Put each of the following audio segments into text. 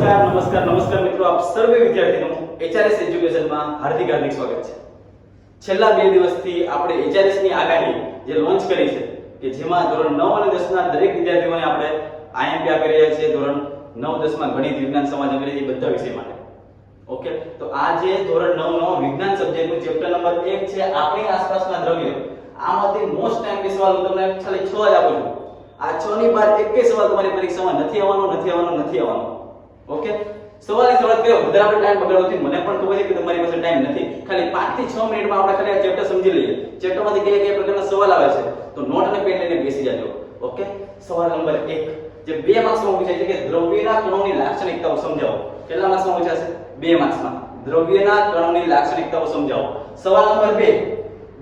નમસ્કાર મિત્રો, આપ સર્વે વિદ્યાર્થીઓનું HRS એજ્યુકેશનમાં હાર્દિક સ્વાગત છે। છેલ્લા 2 દિવસથી આપણે HRS ની આગાહી જે લોન્ચ કરી છે કે જેમાં ધોરણ 9 અને 10 ના દરેક વિદ્યાર્થીઓને આપણે IMP આપી રહ્યા છીએ ધોરણ 9 10 માં ગણિત, વિજ્ઞાન, સમાજ, અંગ્રેજી બધા વિષય માટે। ઓકે, તો આ જે ધોરણ 9 નો વિજ્ઞાન સબ્જેક્ટનું ચેપ્ટર નંબર 1 છે આપણી આસપાસના દ્રવ્યો, આમાંથી મોસ્ટ ટાઈમ સવાલ હું તમને ખાલી 6 જ આપું છું। આ 6 ની બહાર એક સવાલ તમારી પરીક્ષામાં નથી આવવાનો। ઓકે, સવાલની શરૂઆત કર્યો વધારે આપણે ટાઈમ બગાડવાથી મને પણ ખબર છે કે તમારી પાસે ટાઈમ નથી। ખાલી 5 થી 6 મિનિટમાં આપણે ખાલી આ ચેપ્ટર સમજી લઈએ। ચેપ્ટરમાંથી કયા પ્રકારના સવાલ આવે છે તો નોટ અને પેન લઈને બેસી જાજો। ઓકે, સવાલ નંબર 1 જે 2 માર્ક્સમાં પૂછાય છે કે દ્રવ્યના કણોની લાક્ષણિકતાઓ સમજાવો। કેટલા માર્ક્સમાં પૂછાશે? 2 માર્ક્સમાં। દ્રવ્યના કણોની લાક્ષણિકતાઓ સમજાવો। સવાલ નંબર 2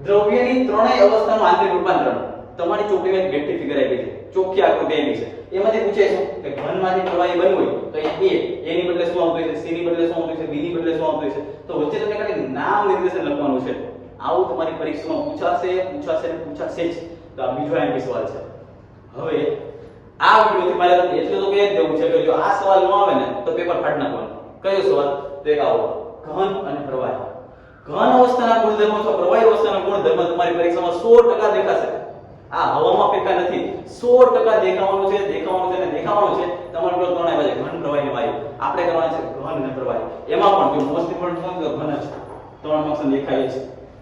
દ્રવ્યની ત્રણેય અવસ્થાનું આંતરિક રૂપાંતરણ। તમારી ચોપડીમાં એક વ્યક્તિ ફિગર આપી છે, ચોખ્ખી આકૃતિ આપી છે, એમાંથી પૂછે છે કે ઘનમાંથી પ્રવાહી બનવું હોય તો અહીંયા A ની બદલે શું આવતું છે, C ની બદલે શું આવતું છે, B ની બદલે શું આવતું છે, તો વચ્ચે તમને ખાલી નામ નિર્દેશન લખવાનું છે। આવું તમારી પરીક્ષામાં પૂછાશે જ। તો આ બીજો એમપી સવાલ છે। હવે આ વિડિયોથી મારે તમને એટલું તો કહી દેવું છે કે જો આ સવાલ ન આવે ને તો પેપર ફાડી નાખવાનું। કયો સવાલ? તો એક આવો, ઘન અને પ્રવાહી। ઘન અવસ્થાના ગુણધર્મો અથવા પ્રવાહી અવસ્થાના ગુણધર્મો તમારી પરીક્ષામાં 100% દેખાશે। આ હવામાં ફેંકા નથી, 100% દેખાવાનું છે। તમારે પેલો ત્રણ આવ્યા છે ઘન, પ્રવાહી અને વાયુ। આપણે કરવાના છે ઘન અને પ્રવાહી। એમાં પણ જો મોસ્ટ ઇમ્પોર્ટન્ટ ઘન છે, 3 માર્ક્સ દેખાય છે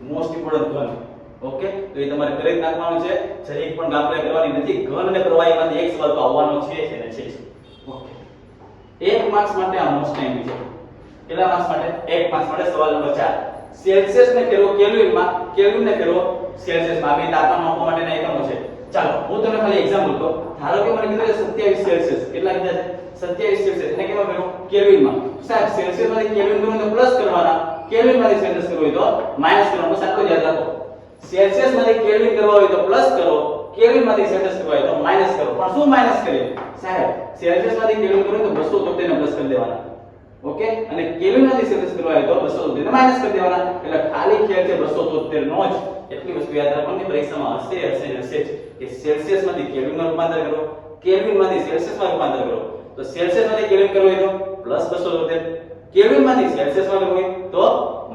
મોસ્ટ ઇમ્પોર્ટન્ટ ઘન। ઓકે, તો એ તમારે કરી જ નાખવાનું છે, જરીક પણ ગાફલા કરવાની નથી। ઘન અને પ્રવાહીમાંથી એક સવાલ તો આવવાનો છે જ ને છે। ઓકે, 1 માર્ક્સ માટે આ મોસ્ટ ટાઈમ છે। કેટલા માર્ક્સ માટે? 1 માર્ક્સ માટે સવાલ નંબર 4 સેલ્સિયસ ને ફેરવો કેલ્વિનમાં, કેલ્વિન ને ફેરવો સેલ્સિયસમાં। આ બે તાપમાન માપવા માટેના એકમો છે। ચાલો હું તમને ખાલી એક્ઝામ્પલ કહું। ધારો કે મને કીધું છે 27 સેલ્સિયસ। કેટલા કીધા છે? 27 સેલ્સિયસ। એને કેમાં ફેરવો? કેલ્વિનમાં। સાહેબ સેલ્સિયસમાંથી કેલ્વિન કરવું તો પ્લસ કરવાના, કેલ્વિનમાંથી સેલ્સિયસ કરવું હોય તો માઈનસ કરવાનું। બસ આટલું જ યાદ રાખો। સેલ્સિયસમાંથી કેલ્વિન કરવા હોય તો પ્લસ કરો, કેલ્વિનમાંથી સેલ્સિયસ કરવા હોય તો માઈનસ કરો। પણ શું માઈનસ કરીએ સાહેબ? સેલ્સિયસમાંથી કેલ્વિન કરવું હોય તો 273 ને પ્લસ કરી દેવાના। ઓકે, અને કેલ્વિનમાંથી સેલ્સિયસ કરવા હોય તો 273 ને માઈનસ કરી દેવાના। એટલે ખાલી ખ્યાલ છે 273 નો જ। એટલી વસ્તુ યાદ રાખવાની પરીક્ષામાં હશે જ કે સેલ્સિયસમાંથી કેલ્વિનમાં રૂપાંતર કરો, કેલ્વિનમાંથી સેલ્સિયસમાં રૂપાંતર કરો। તો સેલ્સિયસમાંથી કેલ્વિન કરવું હોય તો +273, કેલ્વિનમાંથી સેલ્સિયસમાં કરવું હોય તો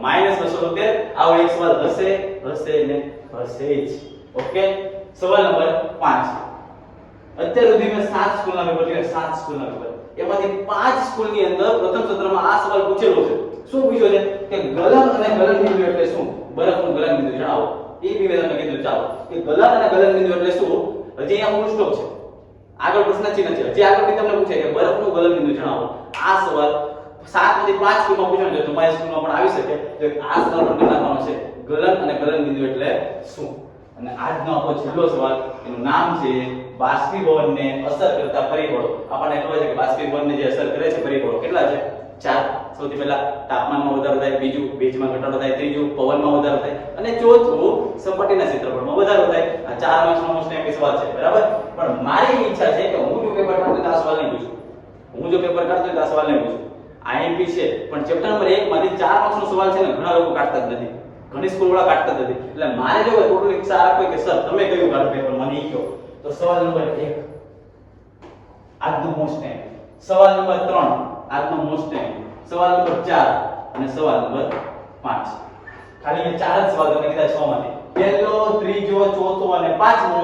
-273। આવો એક સવાલ હશે જ। ઓકે, સવાલ નંબર 5 અત્યાર સુધી મેં 7 સ્કૂલના પેપર જોયા, 7 સ્કૂલના પેપર, એમાંથી 5 સ્કૂલની અંદર પ્રથમ સત્રમાં આ સવાલ પૂછેલો છે। શું પૂછ્યો છે કે ગલન અને ગલનબિંદુ એટલે શું? બરફનું ગલનબિંદુ જણાવો। એ બી મેં તમને કીધું ચાલો કે ગલન અને ગલનબિંદુ એટલે શું? હજી અહીંયા ફૂલ સ્ટોપ છે, આગળ પ્રશ્ન ચિહ્ન છે। હજી આગળ બી તમને પૂછે કે બરફનું ગલનબિંદુ જણાવો। આ સવાલ 7 માંથી 5 સ્કૂલમાં પૂછાનો છે, તમારી સ્કૂલમાં પણ આવી શકે તો આ સવાલ પણ બનાવવાનો છે, ગલન અને ગલનબિંદુ એટલે શું। અને આજનો આપણો છેલ્લો સવાલ, એનું નામ છે બાષ્પીભવનને અસર કરતા પરિબળો। આપણને ખબર છે કે બાષ્પીભવનને જે અસર કરે છે પરિબળો કેટલા છે? 4। સૌથી પહેલા તાપમાનમાં વધારો થાય, બીજું ભેજમાં ઘટાડો થાય, ત્રીજું પવનમાં વધારો થાય અને ચોથું સપાટીના ક્ષેત્રફળમાં વધારો થાય। આ 4 માર્ક્સનો મોસ્ટ ટાઈમ સવાલ છે, બરાબર। પણ મારી ઈચ્છા છે કે હું જો પેપર કાઢું તો આ સવાલ નહીં પૂછું। IMP છે પણ ચેપ્ટર નંબર 1 માંથી 4 માર્ક્સનો સવાલ છે ને ઘણા લોકો કાઢતા જ નથી, ઘણી સ્કૂલવાળા કાઢતા જ નથી। એટલે મારે જો ટોટલ ઈચ્છા રાખવી કે સર તમે કયું કાઢો પેપર મને ઈ કહો। તો સવાલ નંબર 1 આજનો મોસ્ટ ટાઈમ, સવાલ નંબર 3 આજનો મોસ્ટ ટાઈમ, સવાલ નંબર 4 અને સવાલ નંબર 5। ખાલી એ 4 જ સવાલ તમને કીધા 6 માંથી, પહેલો, ત્રીજો, ચોથો અને 5મો।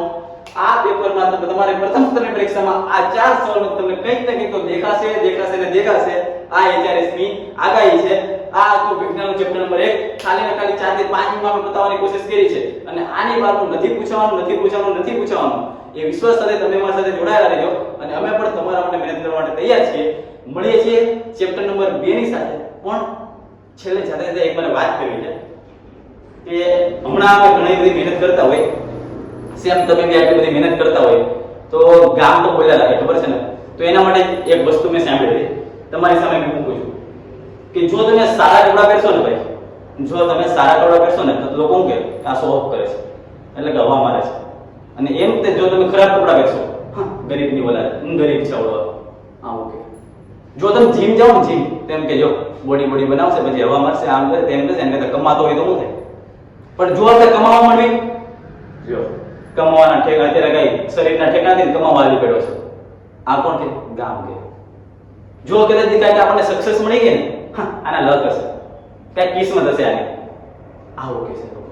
આ પેપરમાં તમારે પ્રથમ સ્તરની પરીક્ષામાં આ 4 સવાલમાં તમને કંઈક ને કંઈક તો દેખાશે। આ HRS ની આગાહી છે। આ તો વિજ્ઞાનનું ચેપ્ટર નંબર 1 ખાલી ને ખાલી 4 થી 5 મિનિટમાં બતાવવાની કોશિશ કરી છે અને આની બહારનું નથી પૂછવાનું। એ વિશ્વાસ સાથે તમે અમારી સાથે જોડાયેલા રહેજો અને અમે પણ તમારા માટે મહેનત કરવા માટે તૈયાર છીએ। મળીએ છીએ ચેપ્ટર નંબર 2 ની સાથે। પણ છેલ્લે સાથે એક મને વાત કરવી છે કે હમણાં આપણે ઘણી બધી મહેનત કરતા હોય, સેમ તમે બી આટલી બધી મહેનત કરતા હોય તો ગામ તો બોલ્યા રાખે, ખબર છે ને? તો એના માટે એક વસ્તુ મેં સાંભળી હતી, તમારી સામે હું મૂકું છું કે જો તમે સારા કપડા પહેરશો ને ભાઈ, તો લોકો શું કહે આ શો ઓફ કરે છે, એટલે ગવા મારે છે। અને એમ તે જો તમે ખરાબ કપડા પહેરશો, ગરીબની ઓલાદ, હું ગરીબ છે આવું કે। જો તમે જીમ જાઓ ને, જીમ તેમ કે જો બોડી બનાવશે પછી હવા મારશે, આમ કરે તેમ કરે, એને કમાતો હોય તો શું થાય? પણ જો આપણે કમાવા માંડવી, જો કમાવાના ઠેકા અત્યારે કઈ શરીરના ઠેકાથી કમાવા આવી પડ્યો છે। આ કોણ કે? ગામ કે। જો કદાચ કાંઈક આપણને સક્સેસ મળી ગઈ ને, આના લક હશે, કાંઈક કિસ્મત હશે આની, આવું કે છે લોકો.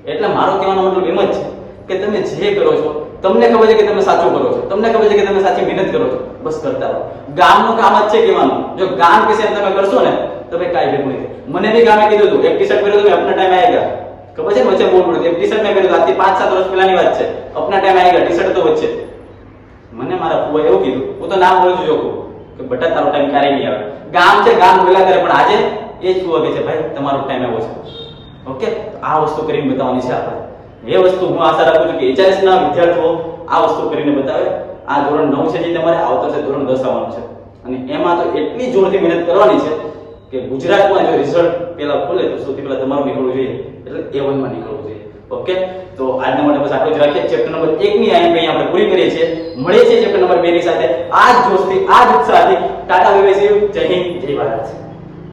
એટલે મારો કહેવાનો મતલબ એમ જ છે કે તમે જે કરો છો, તમને ખબર છે કે તમે સાચું કરો છો, તમને ખબર છે કે તમે સાચી મહેનત કરો છો, બસ કરતા રહો. ગામનું કામ જ છે કહેવાનું. જો ગામ કહેશે એમ તમે કરશો ને તો ભાઈ કાંઈ ભેગું નહીં થાય. મને બી ગામે કીધું હતું, એક ટી-શર્ટ પહેર્યું હતું, અપના ટાઈમ આયેગા, ખબર છે ને, વચ્ચે બોલ બોલ એક ટી-શર્ટ મેં પહેર્યું આજથી 5-7 વર્ષ પહેલાની વાત છે, અપના ટાઈમ આયેગા, ટી-શર્ટ તો વચ્ચે. મને મારા ફુવાએ એવું કીધું, હું તો નામ બોલું છું જોકું કે બટા તારો ટાઈમ ક્યારેય નહીં આવે. ગામ છે, ગામ બોલ્યા કરે, પણ આજે એ જ ફુવા કહે છે ભાઈ તમારો ટાઈમ આવ્યો છે. ઓકે, આ વસ્તુ કરીને બતાવવાની છે આપણે. એ વસ્તુ હું આશા રાખું છું કે HRS ના વિદ્યાર્થીઓ આ વસ્તુ કરીને બતાવે. આ ધોરણ 9 છે, જે તમારે આવતો છે ધોરણ 10 આવવાનું છે, અને એમાં તો એટલી જોરથી મહેનત કરવાની છે કે ગુજરાતમાં જો રિઝલ્ટ પેલા ખોલે તો સૌથી પહેલા તમારું નીકળવું જોઈએ, એટલે A1 માં નીકળવું જોઈએ. ઓકે, તો આજના માટે બસ આટલું જ રાખીએ. ચેપ્ટર નંબર 1 ની અહીં આપણે પૂરી કરીએ છીએ. મળીએ છીએ ચેપ્ટર નંબર 2 ની સાથે. આ જ જોશથી, આ જ ઉત્સાહથી. Tata, bye bye, C you. જય હિન્દ, જય ભારત.